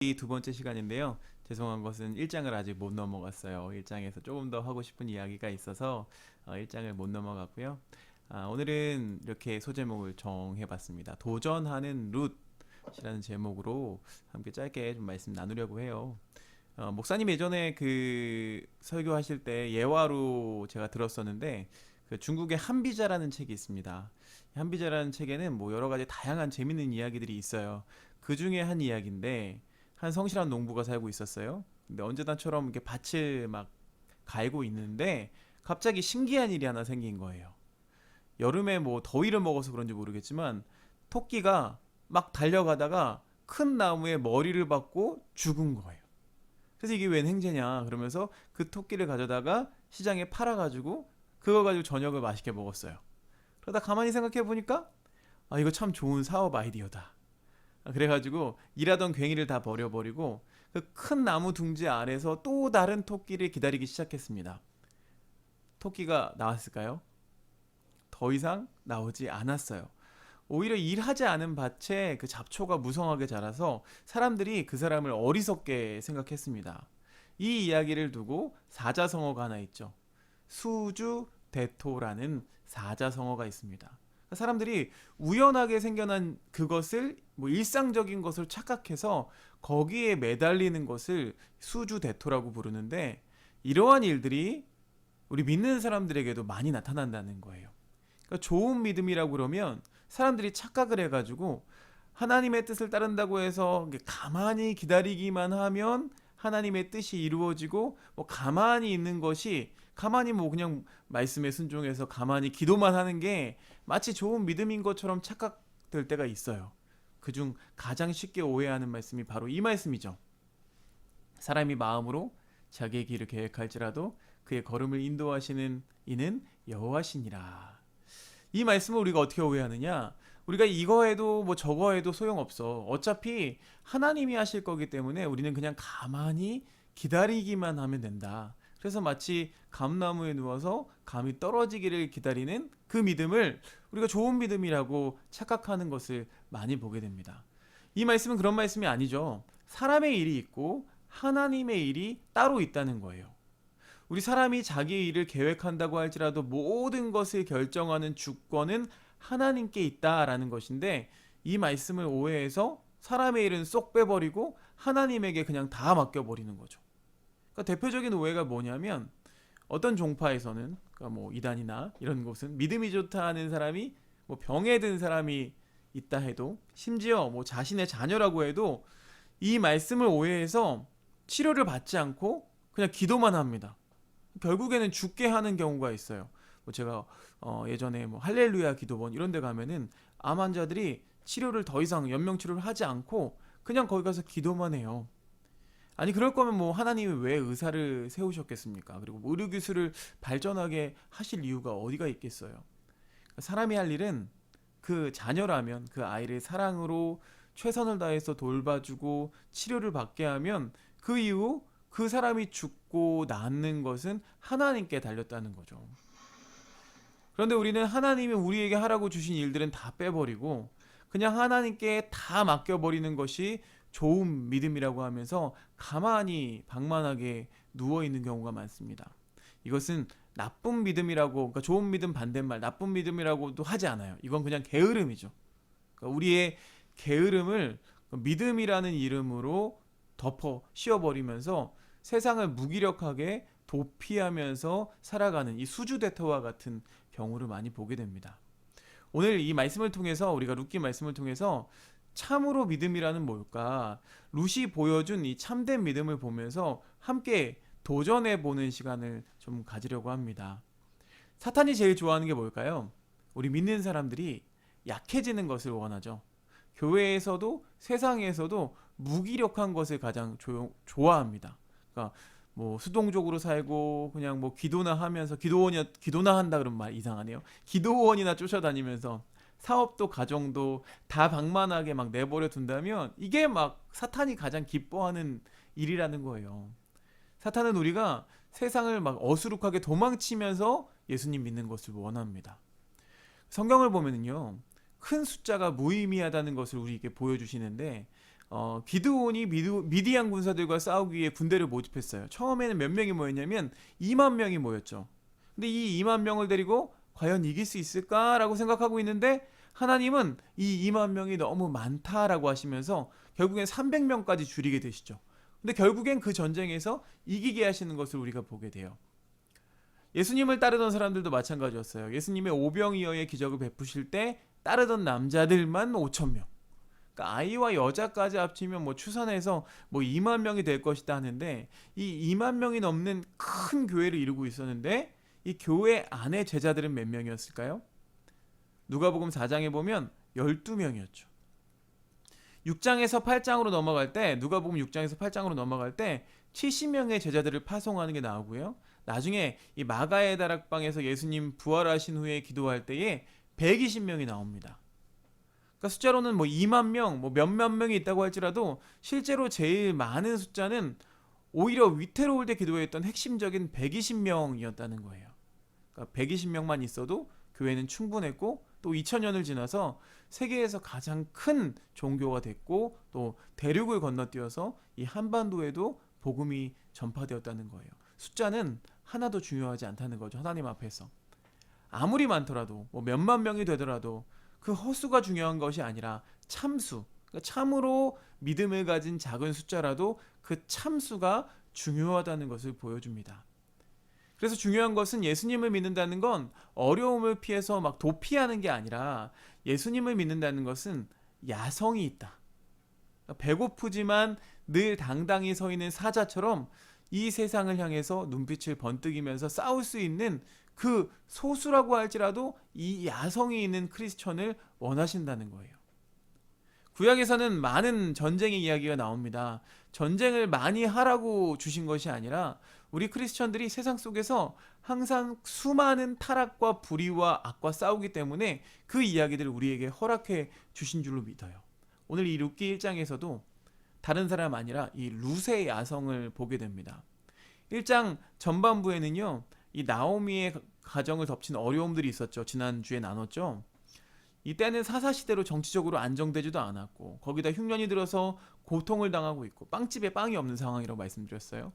이 두 번째 시간인데요. 죄송한 것은 1장을 아직 못 넘어갔어요. 1장에서 조금 더 하고 싶은 이야기가 있어서 1장을 못 넘어갔고요. 오늘은 이렇게 소제목을 정해봤습니다. 도전하는 룻이라는 제목으로 함께 짧게 좀 말씀 나누려고 해요. 목사님 예전에 그 설교하실 때 예화로 제가 들었었는데 그 중국의 한비자라는 책이 있습니다. 한비자라는 책에는 뭐 여러 가지 다양한 재밌는 이야기들이 있어요. 그 중에 한 이야기인데 한 성실한 농부가 살고 있었어요. 근데 언제나처럼 이렇게 밭을 막 갈고 있는데 갑자기 신기한 일이 하나 생긴 거예요. 여름에 뭐 더위를 먹어서 그런지 모르겠지만 토끼가 막 달려가다가 큰 나무에 머리를 박고 죽은 거예요. 그래서 이게 웬 행제냐 그러면서 그 토끼를 가져다가 시장에 팔아가지고 그거 가지고 저녁을 맛있게 먹었어요. 그러다 가만히 생각해 보니까 이거 참 좋은 사업 아이디어다. 그래가지고 일하던 괭이를 다 버려버리고 그 큰 나무 둥지 아래서 또 다른 토끼를 기다리기 시작했습니다. 토끼가 나왔을까요? 더 이상 나오지 않았어요. 오히려 일하지 않은 밭에 그 잡초가 무성하게 자라서 사람들이 그 사람을 어리석게 생각했습니다. 이 이야기를 두고 사자성어가 하나 있죠. 수주대토라는 사자성어가 있습니다. 사람들이 우연하게 생겨난 그것을 뭐 일상적인 것을 착각해서 거기에 매달리는 것을 수주대토라고 부르는데 이러한 일들이 우리 믿는 사람들에게도 많이 나타난다는 거예요. 그러니까 좋은 믿음이라고 그러면 사람들이 착각을 해가지고 하나님의 뜻을 따른다고 해서 가만히 기다리기만 하면 하나님의 뜻이 이루어지고 뭐 가만히 있는 것이 가만히 뭐 그냥 말씀에 순종해서 가만히 기도만 하는 게 마치 좋은 믿음인 것처럼 착각될 때가 있어요. 그중 가장 쉽게 오해하는 말씀이 바로 이 말씀이죠. 사람이 마음으로 자기의 길을 계획할지라도 그의 걸음을 인도하시는 이는 여호와시니라. 이 말씀을 우리가 어떻게 오해하느냐? 우리가 이거 해도 뭐 저거 해도 소용없어. 어차피 하나님이 하실 거기 때문에 우리는 그냥 가만히 기다리기만 하면 된다. 그래서 마치 감나무에 누워서 감이 떨어지기를 기다리는 그 믿음을 우리가 좋은 믿음이라고 착각하는 것을 많이 보게 됩니다. 이 말씀은 그런 말씀이 아니죠. 사람의 일이 있고 하나님의 일이 따로 있다는 거예요. 우리 사람이 자기의 일을 계획한다고 할지라도 모든 것을 결정하는 주권은 하나님께 있다라는 것인데 이 말씀을 오해해서 사람의 일은 쏙 빼버리고 하나님에게 그냥 다 맡겨버리는 거죠. 그러니까 대표적인 오해가 뭐냐면 어떤 종파에서는 그러니까 뭐 이단이나 이런 곳은 믿음이 좋다 하는 사람이 뭐 병에 든 사람이 있다 해도 심지어 뭐 자신의 자녀라고 해도 이 말씀을 오해해서 치료를 받지 않고 그냥 기도만 합니다. 결국에는 죽게 하는 경우가 있어요. 뭐 제가 예전에 뭐 할렐루야 기도원 이런 데 가면은 암 환자들이 치료를 더 이상 연명 치료를 하지 않고 그냥 거기 가서 기도만 해요. 아니 그럴 거면 뭐 하나님이 왜 의사를 세우셨겠습니까? 그리고 뭐 의료기술을 발전하게 하실 이유가 어디가 있겠어요? 사람이 할 일은 그 자녀라면 그 아이를 사랑으로 최선을 다해서 돌봐주고 치료를 받게 하면 그 이후 그 사람이 죽고 낫는 것은 하나님께 달렸다는 거죠. 그런데 우리는 하나님이 우리에게 하라고 주신 일들은 다 빼버리고 그냥 하나님께 다 맡겨버리는 것이 좋은 믿음이라고 하면서 가만히 방만하게 누워있는 경우가 많습니다. 이것은 나쁜 믿음이라고, 그러니까 좋은 믿음 반대말 나쁜 믿음이라고도 하지 않아요. 이건 그냥 게으름이죠. 그러니까 우리의 게으름을 믿음이라는 이름으로 덮어 씌워버리면서 세상을 무기력하게 도피하면서 살아가는 이 수주대토와 같은 경우를 많이 보게 됩니다. 오늘 이 말씀을 통해서 우리가 룻기 말씀을 통해서 참으로 믿음이라는 뭘까? 룻이 보여준 이 참된 믿음을 보면서 함께 도전해 보는 시간을 좀 가지려고 합니다. 사탄이 제일 좋아하는 게 뭘까요? 우리 믿는 사람들이 약해지는 것을 원하죠. 교회에서도 세상에서도 무기력한 것을 가장 좋아합니다. 그러니까 뭐 수동적으로 살고 그냥 뭐 기도나 하면서 기도나 한다 그러면 말 이상하네요. 기도원이나 쫓아다니면서 사업도 가정도 다 방만하게 막 내버려 둔다면 이게 막 사탄이 가장 기뻐하는 일이라는 거예요. 사탄은 우리가 세상을 막 어수룩하게 도망치면서 예수님 믿는 것을 원합니다. 성경을 보면은요, 큰 숫자가 무의미하다는 것을 우리에게 보여주시는데 기드온이 미디안 군사들과 싸우기 위해 군대를 모집했어요. 처음에는 몇 명이 모였냐면 2만 명이 모였죠. 근데 이 2만 명을 데리고 과연 이길 수 있을까라고 생각하고 있는데 하나님은 이 2만 명이 너무 많다라고 하시면서 결국엔 300명까지 줄이게 되시죠. 근데 결국엔 그 전쟁에서 이기게 하시는 것을 우리가 보게 돼요. 예수님을 따르던 사람들도 마찬가지였어요. 예수님의 오병이어의 기적을 베푸실 때 따르던 남자들만 5천 명. 그러니까 아이와 여자까지 합치면 뭐 추산해서 뭐 2만 명이 될 것이다 하는데 이 2만 명이 넘는 큰 교회를 이루고 있었는데 이 교회 안에 제자들은 몇 명이었을까요? 누가복음 4장에 보면 12명이었죠. 6장에서 8장으로 넘어갈 때 누가복음 6장에서 8장으로 넘어갈 때 70명의 제자들을 파송하는 게 나오고요. 나중에 이 마가의 다락방에서 예수님 부활하신 후에 기도할 때에 120명이 나옵니다. 그러니까 숫자로는 뭐 2만 명, 뭐 몇몇 명이 있다고 할지라도 실제로 제일 많은 숫자는 오히려 위태로울 때 기도했던 핵심적인 120명이었다는 거예요. 그러니까 120명만 있어도 교회는 충분했고 또 2000년을 지나서 세계에서 가장 큰 종교가 됐고 또 대륙을 건너뛰어서 이 한반도에도 복음이 전파되었다는 거예요. 숫자는 하나도 중요하지 않다는 거죠. 하나님 앞에서. 아무리 많더라도 뭐 몇만 명이 되더라도 그 허수가 중요한 것이 아니라 참수. 그러니까 참으로 믿음을 가진 작은 숫자라도 그 참수가 중요하다는 것을 보여줍니다. 그래서 중요한 것은 예수님을 믿는다는 건 어려움을 피해서 막 도피하는 게 아니라 예수님을 믿는다는 것은 야성이 있다. 배고프지만 늘 당당히 서 있는 사자처럼 이 세상을 향해서 눈빛을 번뜩이면서 싸울 수 있는 그 소수라고 할지라도 이 야성이 있는 크리스천을 원하신다는 거예요. 구약에서는 많은 전쟁의 이야기가 나옵니다. 전쟁을 많이 하라고 주신 것이 아니라 우리 크리스천들이 세상 속에서 항상 수많은 타락과 불의와 악과 싸우기 때문에 그 이야기들을 우리에게 허락해 주신 줄로 믿어요. 오늘 이 룻기 1장에서도 다른 사람 아니라 이 룻의 야성을 보게 됩니다. 1장 전반부에는요, 이 나오미의 가정을 덮친 어려움들이 있었죠. 지난주에 나눴죠. 이때는 사사시대로 정치적으로 안정되지도 않았고 거기다 흉년이 들어서 고통을 당하고 있고 빵집에 빵이 없는 상황이라고 말씀드렸어요.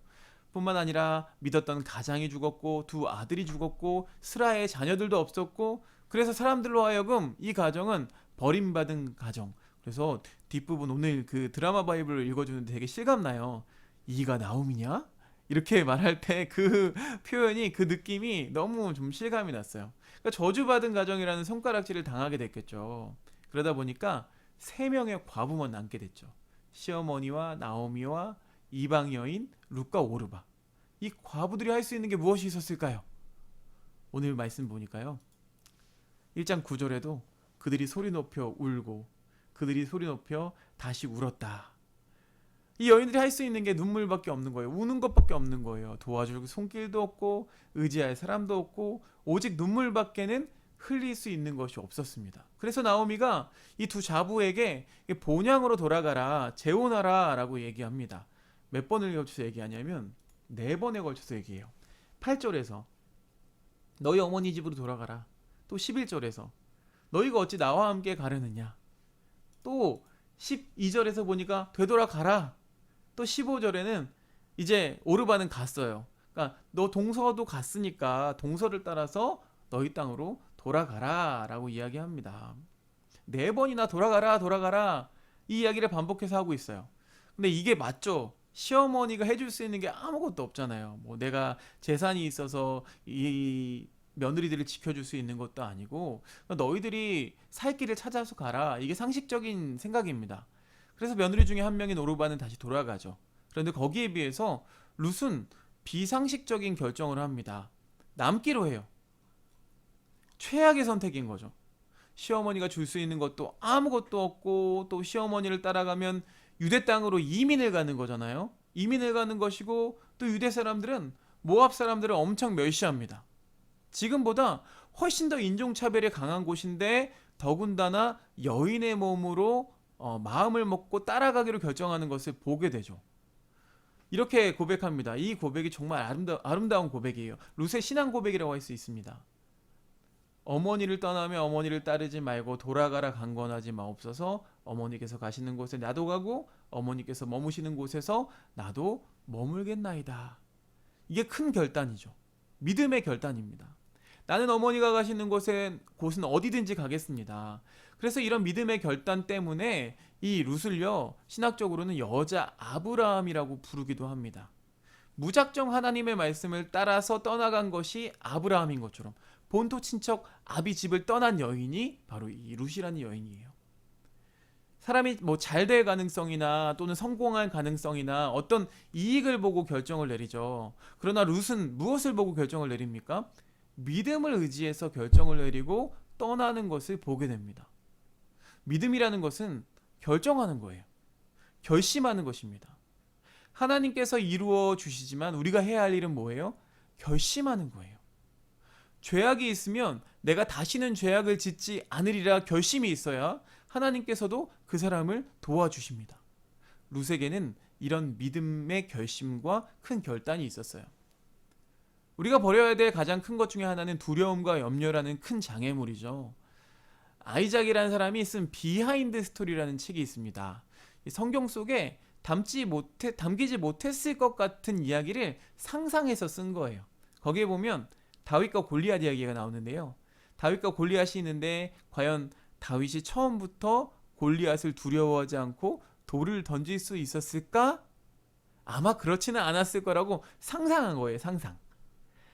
뿐만 아니라 믿었던 가장이 죽었고 두 아들이 죽었고 스라의 자녀들도 없었고 그래서 사람들로 하여금 이 가정은 버림받은 가정. 그래서 뒷부분 오늘 그 드라마 바이블을 읽어주는데 되게 실감나요. 이가 나오미냐? 이렇게 말할 때 그 표현이 그 느낌이 너무 좀 실감이 났어요. 그러니까 저주받은 가정이라는 손가락질을 당하게 됐겠죠. 그러다 보니까 3명의 과부만 남게 됐죠. 시어머니와 나오미와 이방 여인 룻과 오르바. 이 과부들이 할 수 있는 게 무엇이 있었을까요? 오늘 말씀 보니까요. 1장 9절에도 그들이 소리 높여 울고 그들이 소리 높여 다시 울었다. 이 여인들이 할 수 있는 게 눈물밖에 없는 거예요. 우는 것밖에 없는 거예요. 도와줄 손길도 없고 의지할 사람도 없고 오직 눈물밖에는 흘릴 수 있는 것이 없었습니다. 그래서 나오미가 이 두 자부에게 본향으로 돌아가라, 재혼하라 라고 얘기합니다. 몇 번을 걸쳐서 얘기하냐면 4번에 걸쳐서 얘기해요. 8절에서 너희 어머니 집으로 돌아가라. 또 11절에서 너희가 어찌 나와 함께 가려느냐. 또 12절에서 보니까 되돌아가라. 또 15절에는 이제 오르바는 갔어요. 그러니까 너 동서도 갔으니까 동서를 따라서 너희 땅으로 돌아가라 라고 이야기합니다. 4번이나 돌아가라 이 이야기를 반복해서 하고 있어요. 근데 이게 맞죠? 시어머니가 해줄 수 있는 게 아무것도 없잖아요. 뭐 내가 재산이 있어서 이 며느리들을 지켜줄 수 있는 것도 아니고 너희들이 살 길을 찾아서 가라. 이게 상식적인 생각입니다. 그래서 며느리 중에 한 명인 오르바는 다시 돌아가죠. 그런데 거기에 비해서 룻은 비상식적인 결정을 합니다. 남기로 해요. 최악의 선택인 거죠. 시어머니가 줄 수 있는 것도 아무것도 없고 또 시어머니를 따라가면 유대 땅으로 이민을 가는 거잖아요. 이민을 가는 것이고 또 유대 사람들은 모압 사람들을 엄청 멸시합니다. 지금보다 훨씬 더 인종차별이 강한 곳인데 더군다나 여인의 몸으로 마음을 먹고 따라가기로 결정하는 것을 보게 되죠. 이렇게 고백합니다. 이 고백이 정말 아름다운 고백이에요. 룻의 신앙 고백이라고 할 수 있습니다. 어머니를 떠나며 어머니를 따르지 말고 돌아가라 강권하지 마옵소서. 어머니께서 가시는 곳에 나도 가고 어머니께서 머무시는 곳에서 나도 머물겠나이다. 이게 큰 결단이죠. 믿음의 결단입니다. 나는 어머니가 가시는 곳은 어디든지 가겠습니다. 그래서 이런 믿음의 결단 때문에 이 룻을요, 신학적으로는 여자 아브라함이라고 부르기도 합니다. 무작정 하나님의 말씀을 따라서 떠나간 것이 아브라함인 것처럼 본토 친척 아비 집을 떠난 여인이 바로 이 룻이라는 여인이에요. 사람이 뭐 잘 될 가능성이나 또는 성공할 가능성이나 어떤 이익을 보고 결정을 내리죠. 그러나 룻은 무엇을 보고 결정을 내립니까? 믿음을 의지해서 결정을 내리고 떠나는 것을 보게 됩니다. 믿음이라는 것은 결정하는 거예요. 결심하는 것입니다. 하나님께서 이루어 주시지만 우리가 해야 할 일은 뭐예요? 결심하는 거예요. 죄악이 있으면 내가 다시는 죄악을 짓지 않으리라 결심이 있어야 하나님께서도 그 사람을 도와주십니다. 룻에게는 이런 믿음의 결심과 큰 결단이 있었어요. 우리가 버려야 될 가장 큰 것 중에 하나는 두려움과 염려라는 큰 장애물이죠. 아이작이라는 사람이 쓴 비하인드 스토리라는 책이 있습니다. 성경 속에 담기지 못했을 것 같은 이야기를 상상해서 쓴 거예요. 거기에 보면 다윗과 골리앗 이야기가 나오는데요. 다윗과 골리앗이 있는데 과연 다윗이 처음부터 골리앗을 두려워하지 않고 돌을 던질 수 있었을까? 아마 그렇지는 않았을 거라고 상상한 거예요. 상상.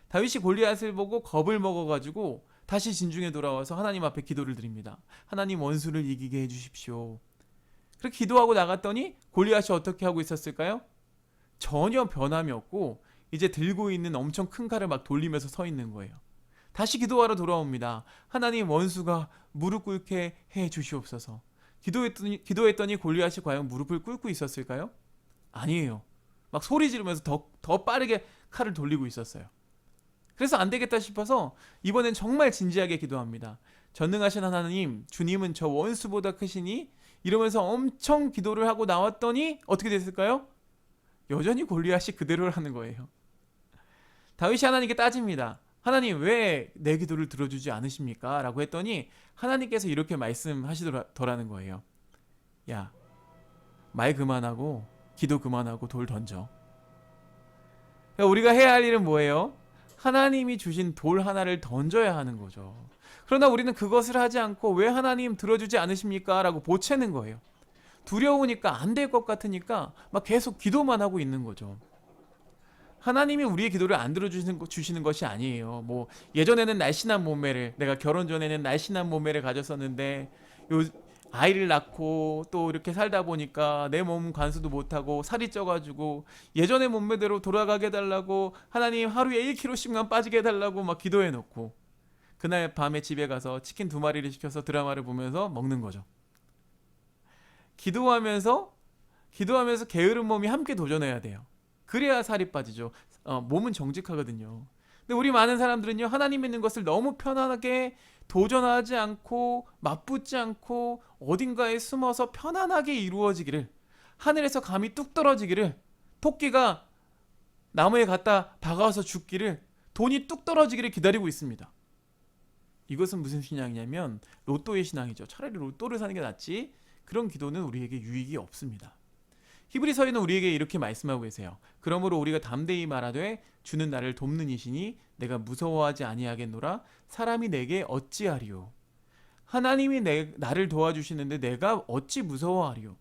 다윗이 골리앗을 보고 겁을 먹어가지고 다시 진중에 돌아와서 하나님 앞에 기도를 드립니다. 하나님, 원수를 이기게 해주십시오. 그렇게 기도하고 나갔더니 골리앗이 어떻게 하고 있었을까요? 전혀 변함이 없고 이제 들고 있는 엄청 큰 칼을 막 돌리면서 서 있는 거예요. 다시 기도하러 돌아옵니다. 하나님, 원수가 무릎 꿇게 해 주시옵소서. 기도했더니 골리앗이 과연 무릎을 꿇고 있었을까요? 아니에요. 막 소리 지르면서 더 빠르게 칼을 돌리고 있었어요. 그래서 안 되겠다 싶어서 이번엔 정말 진지하게 기도합니다. 전능하신 하나님, 주님은 저 원수보다 크시니? 이러면서 엄청 기도를 하고 나왔더니 어떻게 됐을까요? 여전히 골리앗이 그대로라는 거예요. 다윗이 하나님께 따집니다. 하나님, 왜 내 기도를 들어주지 않으십니까? 라고 했더니 하나님께서 이렇게 말씀하시더라는 거예요. 야, 말 그만하고 기도 그만하고 돌 던져. 그러니까 우리가 해야 할 일은 뭐예요? 하나님이 주신 돌 하나를 던져야 하는 거죠. 그러나 우리는 그것을 하지 않고 왜 하나님 들어주지 않으십니까? 라고 보채는 거예요. 두려우니까 안 될 것 같으니까 막 계속 기도만 하고 있는 거죠. 하나님이 우리의 기도를 안 들어주시는 것이 아니에요. 뭐 예전에는 날씬한 몸매를, 내가 결혼 전에는 날씬한 몸매를 가졌었는데 아이를 낳고 또 이렇게 살다 보니까 내 몸 관수도 못하고 살이 쪄가지고 예전의 몸매대로 돌아가게 해달라고, 하나님 하루에 1kg씩만 빠지게 해달라고 막 기도해놓고 그날 밤에 집에 가서 치킨 2마리를 시켜서 드라마를 보면서 먹는 거죠. 기도하면서 게으른 몸이 함께 도전해야 돼요. 그래야 살이 빠지죠. 몸은 정직하거든요. 근데 우리 많은 사람들은요, 하나님 있는 것을 너무 편안하게 도전하지 않고 맞붙지 않고 어딘가에 숨어서 편안하게 이루어지기를, 하늘에서 감이 뚝 떨어지기를, 토끼가 나무에 갖다 박아서 죽기를, 돈이 뚝 떨어지기를 기다리고 있습니다. 이것은 무슨 신앙이냐면 로또의 신앙이죠. 차라리 로또를 사는 게 낫지, 그런 기도는 우리에게 유익이 없습니다. 히브리서에는 우리에게 이렇게 말씀하고 계세요. 그러므로 우리가 담대히 말하되 주는 나를 돕는 이시니 내가 무서워하지 아니하겠노라. 사람이 내게 어찌하리요? 하나님이 나를 도와주시는데 내가 어찌 무서워하리요?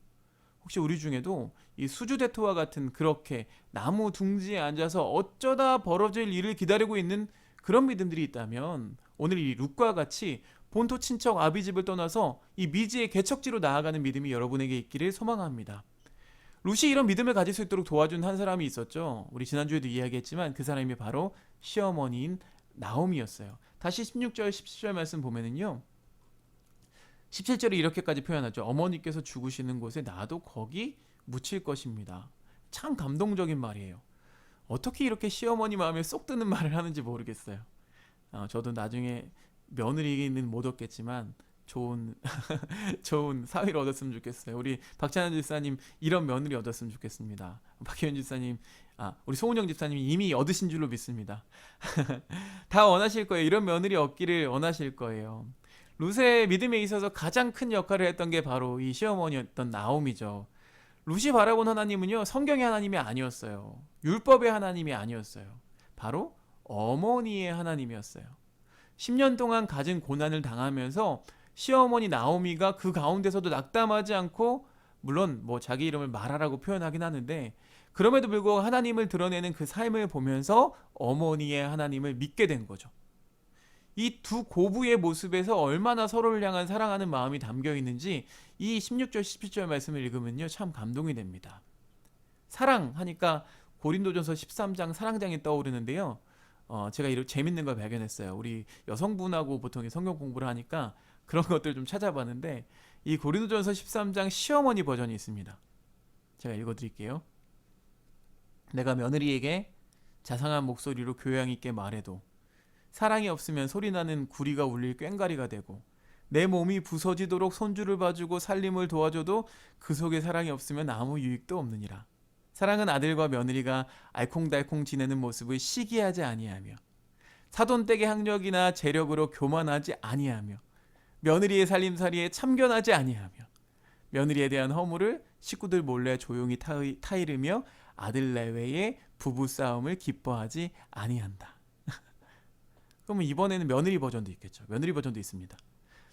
혹시 우리 중에도 이 수주대토와 같은 그렇게 나무 둥지에 앉아서 어쩌다 벌어질 일을 기다리고 있는 그런 믿음들이 있다면 오늘 이 룻과 같이 본토 친척 아비집을 떠나서 이 미지의 개척지로 나아가는 믿음이 여러분에게 있기를 소망합니다. 룻이 이런 믿음을 가질 수 있도록 도와준 한 사람이 있었죠. 우리 지난주에도 이야기했지만 그 사람이 바로 시어머니인 나오미였어요. 다시 16절 17절 말씀 보면은요, 17절에 이렇게까지 표현하죠. 어머니께서 죽으시는 곳에 나도 거기 묻힐 것입니다. 참 감동적인 말이에요. 어떻게 이렇게 시어머니 마음에 쏙 드는 말을 하는지 모르겠어요. 저도 나중에 며느리는 못 얻겠지만 좋은 좋은 사위를 얻었으면 좋겠어요. 우리 박찬현 집사님 이런 며느리 얻었으면 좋겠습니다. 박희연 집사님, 우리 송은영 집사님이 이미 얻으신 줄로 믿습니다. 다 원하실 거예요. 이런 며느리 얻기를 원하실 거예요. 룻의 믿음에 있어서 가장 큰 역할을 했던 게 바로 이 시어머니였던 나옴이죠. 룻이 바라본 하나님은요, 성경의 하나님이 아니었어요. 율법의 하나님이 아니었어요. 바로 어머니의 하나님이었어요. 10년 동안 가진 고난을 당하면서 시어머니 나오미가 그 가운데서도 낙담하지 않고, 물론 뭐 자기 이름을 마라라고 표현하긴 하는데, 그럼에도 불구하고 하나님을 드러내는 그 삶을 보면서 어머니의 하나님을 믿게 된 거죠. 이 두 고부의 모습에서 얼마나 서로를 향한 사랑하는 마음이 담겨 있는지 이 16절 17절 말씀을 읽으면요, 참 감동이 됩니다. 사랑하니까 고린도전서 13장 사랑장이 떠오르는데요. 제가 이런 재밌는 걸 발견했어요. 우리 여성분하고 보통 성경 공부를 하니까 그런 것들 좀 찾아봤는데, 이 고린도전서 13장 시어머니 버전이 있습니다. 제가 읽어드릴게요. 내가 며느리에게 자상한 목소리로 교양 있게 말해도 사랑이 없으면 소리나는 구리가 울릴 꽹과리가 되고, 내 몸이 부서지도록 손주를 봐주고 살림을 도와줘도 그 속에 사랑이 없으면 아무 유익도 없느니라. 사랑은 아들과 며느리가 알콩달콩 지내는 모습을 시기하지 아니하며 사돈댁의 학력이나 재력으로 교만하지 아니하며 며느리의 살림살이에 참견하지 아니하며 며느리에 대한 허물을 식구들 몰래 조용히 타이르며 아들 내외의 부부싸움을 기뻐하지 아니한다. 그러면 이번에는 며느리 버전도 있겠죠. 며느리 버전도 있습니다.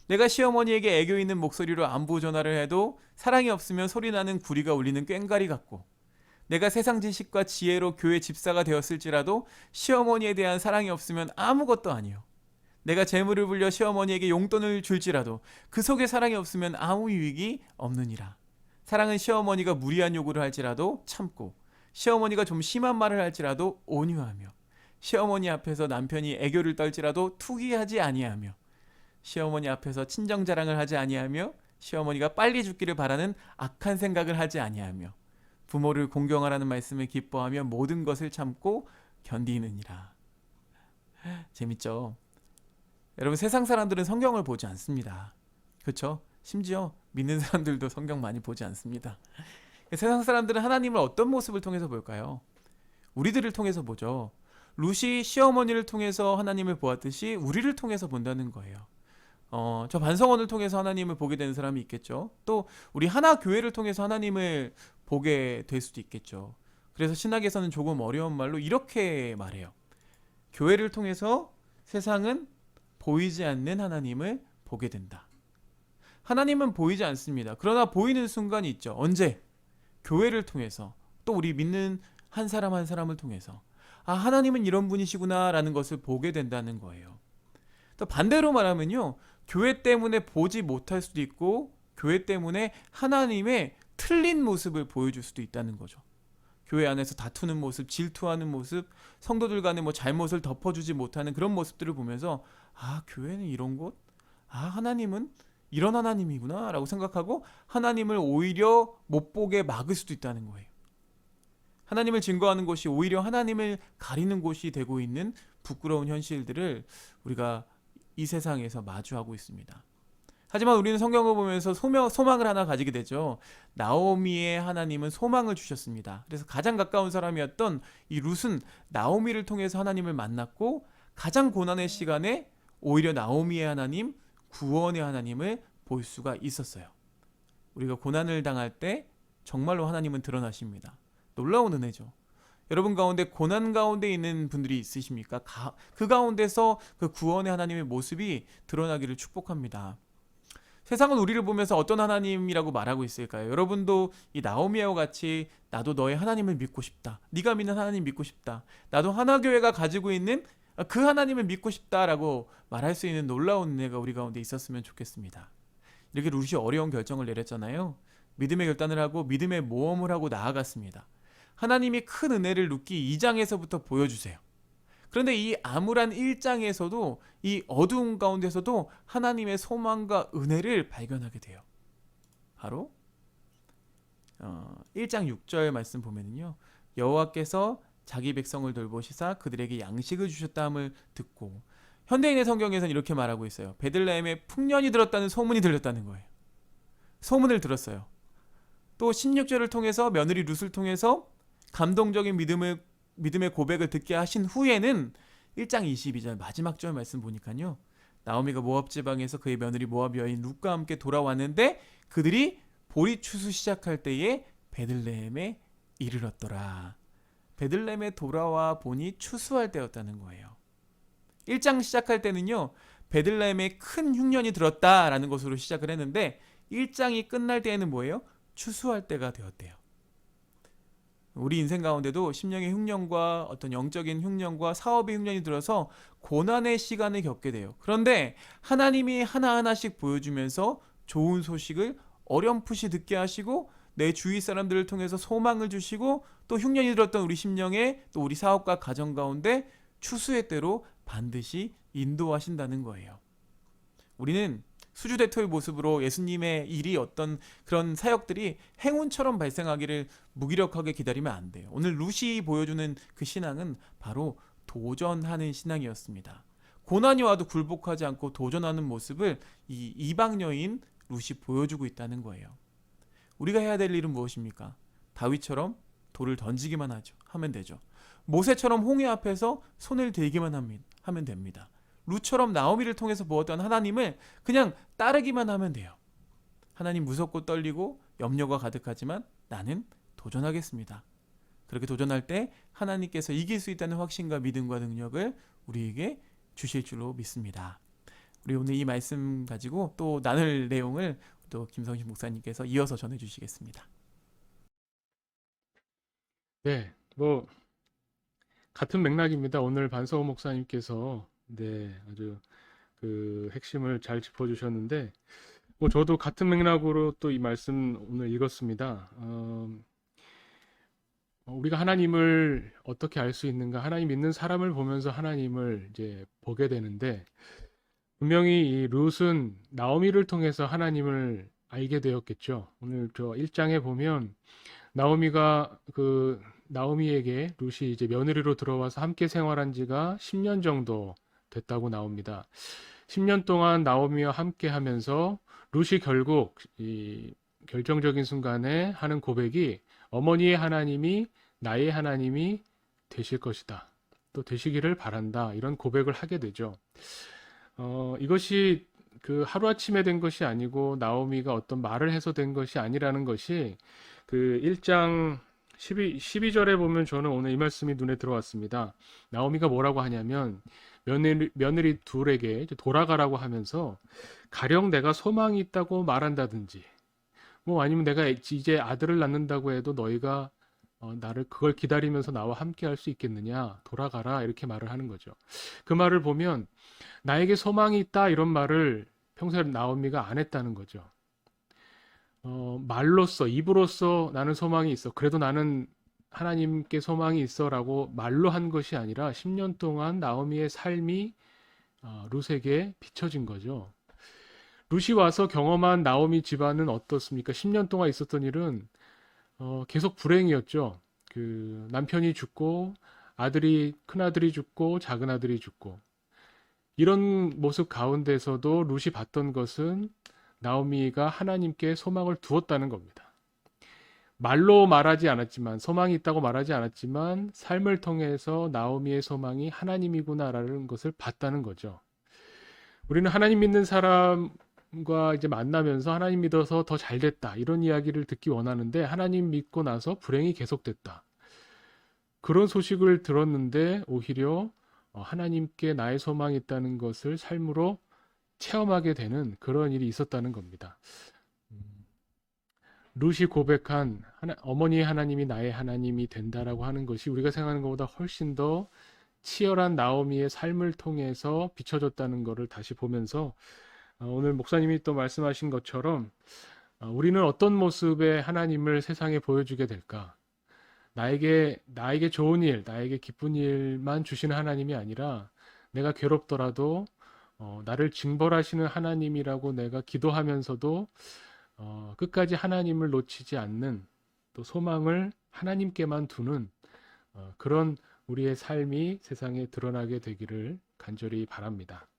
내가 시어머니에게 애교 있는 목소리로 안부 전화를 해도 사랑이 없으면 소리나는 구리가 울리는 꽹과리 같고, 내가 세상 지식과 지혜로 교회 집사가 되었을지라도 시어머니에 대한 사랑이 없으면 아무것도 아니요. 내가 재물을 불려 시어머니에게 용돈을 줄지라도 그 속에 사랑이 없으면 아무 유익이 없느니라. 사랑은 시어머니가 무리한 요구를 할지라도 참고, 시어머니가 좀 심한 말을 할지라도 온유하며, 시어머니 앞에서 남편이 애교를 떨지라도 투기하지 아니하며, 시어머니 앞에서 친정 자랑을 하지 아니하며, 시어머니가 빨리 죽기를 바라는 악한 생각을 하지 아니하며, 부모를 공경하라는 말씀을 기뻐하며 모든 것을 참고 견디느니라. 재밌죠? 여러분, 세상 사람들은 성경을 보지 않습니다. 그렇죠? 심지어 믿는 사람들도 성경 많이 보지 않습니다. 세상 사람들은 하나님을 어떤 모습을 통해서 볼까요? 우리들을 통해서 보죠. 룻이 시어머니를 통해서 하나님을 보았듯이 우리를 통해서 본다는 거예요. 저 반성원을 통해서 하나님을 보게 되는 사람이 있겠죠. 또 우리 하나 교회를 통해서 하나님을 보게 될 수도 있겠죠. 그래서 신학에서는 조금 어려운 말로 이렇게 말해요. 교회를 통해서 세상은 보이지 않는 하나님을 보게 된다. 하나님은 보이지 않습니다. 그러나 보이는 순간이 있죠. 언제? 교회를 통해서, 또 우리 믿는 한 사람 한 사람을 통해서, 하나님은 이런 분이시구나 라는 것을 보게 된다는 거예요. 또 반대로 말하면요, 교회 때문에 보지 못할 수도 있고, 교회 때문에 하나님의 틀린 모습을 보여줄 수도 있다는 거죠. 교회 안에서 다투는 모습, 질투하는 모습, 성도들 간의 잘못을 덮어주지 못하는 그런 모습들을 보면서, 교회는 이런 곳? 하나님은 이런 하나님이구나 라고 생각하고 하나님을 오히려 못 보게 막을 수도 있다는 거예요. 하나님을 증거하는 곳이 오히려 하나님을 가리는 곳이 되고 있는 부끄러운 현실들을 우리가 이 세상에서 마주하고 있습니다. 하지만 우리는 성경을 보면서 소망을 하나 가지게 되죠. 나오미의 하나님은 소망을 주셨습니다. 그래서 가장 가까운 사람이었던 이 룻은 나오미를 통해서 하나님을 만났고, 가장 고난의 시간에 오히려 나오미의 하나님, 구원의 하나님을 볼 수가 있었어요. 우리가 고난을 당할 때 정말로 하나님은 드러나십니다. 놀라운 은혜죠. 여러분 가운데 고난 가운데 있는 분들이 있으십니까? 그 가운데서 그 구원의 하나님의 모습이 드러나기를 축복합니다. 세상은 우리를 보면서 어떤 하나님이라고 말하고 있을까요? 여러분도 이 나오미와 같이 나도 너의 하나님을 믿고 싶다. 네가 믿는 하나님 믿고 싶다. 나도 하나교회가 가지고 있는 그 하나님을 믿고 싶다라고 말할 수 있는 놀라운 은혜가 우리 가운데 있었으면 좋겠습니다. 이렇게 룻이 어려운 결정을 내렸잖아요. 믿음의 결단을 하고 믿음의 모험을 하고 나아갔습니다. 하나님이 큰 은혜를 룻기 2장에서부터 보여주세요. 그런데 이 암울한 1장에서도, 이 어두운 가운데서도 하나님의 소망과 은혜를 발견하게 돼요. 바로 1장 6절 말씀 보면요, 여호와께서 자기 백성을 돌보시사 그들에게 양식을 주셨다함을 듣고 현대인의 성경에서는 이렇게 말하고 있어요. 베들레헴에 풍년이 들었다는 소문이 들렸다는 거예요. 소문을 들었어요. 또 16절을 통해서 며느리 룻을 통해서 감동적인 믿음의 고백을 듣게 하신 후에는 1장 22절 마지막 절 말씀 보니까요. 나오미가 모압 지방에서 그의 며느리 모압 여인 룻과 함께 돌아왔는데 그들이 보리 추수 시작할 때에 베들레헴에 이르렀더라. 베들레헴에 돌아와 보니 추수할 때였다는 거예요. 1장 시작할 때는요. 베들레헴에 큰 흉년이 들었다라는 것으로 시작을 했는데 1장이 끝날 때에는 뭐예요? 추수할 때가 되었대요. 우리 인생 가운데도 심령의 흉년과 어떤 영적인 흉년과 사업의 흉년이 들어서 고난의 시간을 겪게 돼요. 그런데 하나님이 하나하나씩 보여주면서 좋은 소식을 어렴풋이 듣게 하시고 내 주위 사람들을 통해서 소망을 주시고 또 흉년이 들었던 우리 심령에 또 우리 사업과 가정 가운데 추수의 때로 반드시 인도하신다는 거예요. 우리는 수주대토의 모습으로 예수님의 일이 어떤 그런 사역들이 행운처럼 발생하기를 무기력하게 기다리면 안 돼요. 오늘 룻이 보여주는 그 신앙은 바로 도전하는 신앙이었습니다. 고난이 와도 굴복하지 않고 도전하는 모습을 이 이방 여인 룻이 보여주고 있다는 거예요. 우리가 해야 될 일은 무엇입니까? 다윗처럼 돌을 던지기만 하면 되죠. 모세처럼 홍해 앞에서 손을 들기만 하면 됩니다. 룻처럼 나오미를 통해서 보았던 하나님을 그냥 따르기만 하면 돼요. 하나님 무섭고 떨리고 염려가 가득하지만 나는 도전하겠습니다. 그렇게 도전할 때 하나님께서 이길 수 있다는 확신과 믿음과 능력을 우리에게 주실 줄로 믿습니다. 우리 오늘 이 말씀 가지고 또 나눌 내용을 또 김성신 목사님께서 이어서 전해주시겠습니다. 네, 뭐 같은 맥락입니다. 오늘 반서호 목사님께서 아주 그 핵심을 잘 짚어주셨는데, 뭐 저도 같은 맥락으로 또 이 말씀 오늘 읽었습니다. 우리가 하나님을 어떻게 알 수 있는가? 하나님 믿는 사람을 보면서 하나님을 이제 보게 되는데, 분명히 이 룻은 나오미를 통해서 하나님을 알게 되었겠죠. 오늘 저 1장에 보면 나오미에게 룻이 이제 며느리로 들어와서 함께 생활한 지가 10년 정도 됐다고 나옵니다. 10년 동안 나오미와 함께 하면서 룻이 결국 이 결정적인 순간에 하는 고백이 어머니의 하나님이 나의 하나님이 되실 것이다. 또 되시기를 바란다. 이런 고백을 하게 되죠. 이것이 그 하루아침에 된 것이 아니고 나오미가 어떤 말을 해서 된 것이 아니라는 것이 그 1장 12절에 보면 저는 오늘 이 말씀이 눈에 들어왔습니다. 나오미가 뭐라고 하냐면 며느리 둘에게 돌아가라고 하면서 가령 내가 소망이 있다고 말한다든지 뭐 아니면 내가 이제 아들을 낳는다고 해도 너희가 나를 그걸 기다리면서 나와 함께 할 수 있겠느냐 돌아가라 이렇게 말을 하는 거죠. 그 말을 보면 나에게 소망이 있다 이런 말을 평소에 나오미가 안 했다는 거죠. 말로써 입으로써 나는 소망이 있어. 그래도 나는 하나님께 소망이 있어라고 말로 한 것이 아니라 10년 동안 나오미의 삶이 룻에게 비춰진 거죠. 룻이 와서 경험한 나오미 집안은 어떻습니까? 10년 동안 있었던 일은 계속 불행이었죠. 그 남편이 죽고 큰아들이 죽고 작은아들이 죽고 이런 모습 가운데서도 룻이 봤던 것은 나오미가 하나님께 소망을 두었다는 겁니다. 말로 말하지 않았지만 소망이 있다고 말하지 않았지만 삶을 통해서 나오미의 소망이 하나님이구나라는 것을 봤다는 거죠. 우리는 하나님 믿는 사람과 이제 만나면서 하나님 믿어서 더 잘됐다 이런 이야기를 듣기 원하는데 하나님 믿고 나서 불행이 계속됐다. 그런 소식을 들었는데 오히려 하나님께 나의 소망이 있다는 것을 삶으로 체험하게 되는 그런 일이 있었다는 겁니다. 룻이 고백한 어머니의 하나님이 나의 하나님이 된다라고 하는 것이 우리가 생각하는 것보다 훨씬 더 치열한 나오미의 삶을 통해서 비춰졌다는 것을 다시 보면서 오늘 목사님이 또 말씀하신 것처럼 우리는 어떤 모습의 하나님을 세상에 보여주게 될까? 나에게 좋은 일, 나에게 기쁜 일만 주시는 하나님이 아니라 내가 괴롭더라도 나를 징벌하시는 하나님이라고 내가 기도하면서도 끝까지 하나님을 놓치지 않는 또 소망을 하나님께만 두는 그런 우리의 삶이 세상에 드러나게 되기를 간절히 바랍니다.